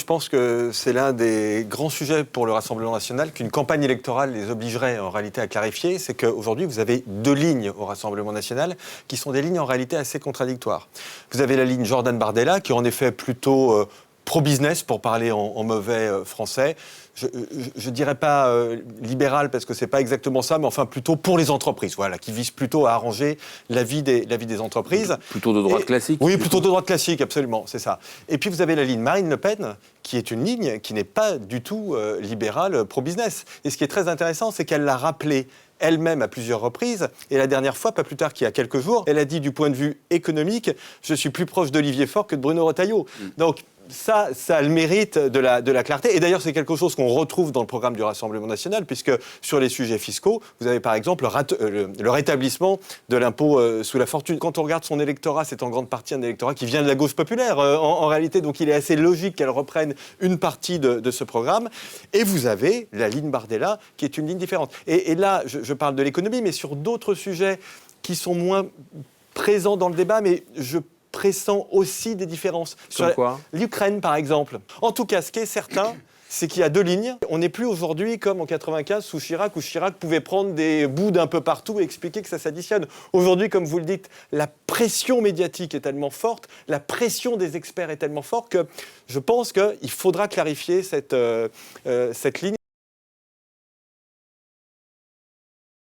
pense que c'est l'un des grands sujets pour le Rassemblement national qu'une campagne électorale les obligerait en réalité à clarifier. C'est qu'aujourd'hui, vous avez deux lignes au Rassemblement national qui sont des lignes en réalité assez contradictoires. Vous avez la ligne Jordan Bardella qui est en effet plutôt pro-business, pour parler en mauvais français. Je ne dirais pas libéral parce que ce n'est pas exactement ça, mais enfin plutôt pour les entreprises, voilà, qui vise plutôt à arranger la vie des entreprises. Plutôt de droite classique. Oui, plutôt de droite classique, absolument, c'est ça. Et puis vous avez la ligne Marine Le Pen, qui est une ligne qui n'est pas du tout libérale pro-business. Et ce qui est très intéressant, c'est qu'elle l'a rappelé elle-même à plusieurs reprises, et la dernière fois, pas plus tard qu'il y a quelques jours, elle a dit du point de vue économique, je suis plus proche d'Olivier Faure que de Bruno Retailleau. Donc ça a le mérite de la clarté. Et d'ailleurs, c'est quelque chose qu'on retrouve dans le programme du Rassemblement national, puisque sur les sujets fiscaux, vous avez par exemple le rétablissement de l'impôt sous la fortune. Quand on regarde son électorat, c'est en grande partie un électorat qui vient de la gauche populaire, en réalité. Donc il est assez logique qu'elle reprenne une partie de ce programme. Et vous avez la ligne Bardella, qui est une ligne différente. Et là, je parle de l'économie, mais sur d'autres sujets qui sont moins présents dans le débat, mais je pressent aussi des différences. Comme quoi ? L'Ukraine, par exemple. En tout cas, ce qui est certain, c'est qu'il y a deux lignes. On n'est plus aujourd'hui comme en 95 sous Chirac, où Chirac pouvait prendre des bouts d'un peu partout et expliquer que ça s'additionne. Aujourd'hui, comme vous le dites, la pression médiatique est tellement forte, la pression des experts est tellement forte que je pense qu'il faudra clarifier cette ligne.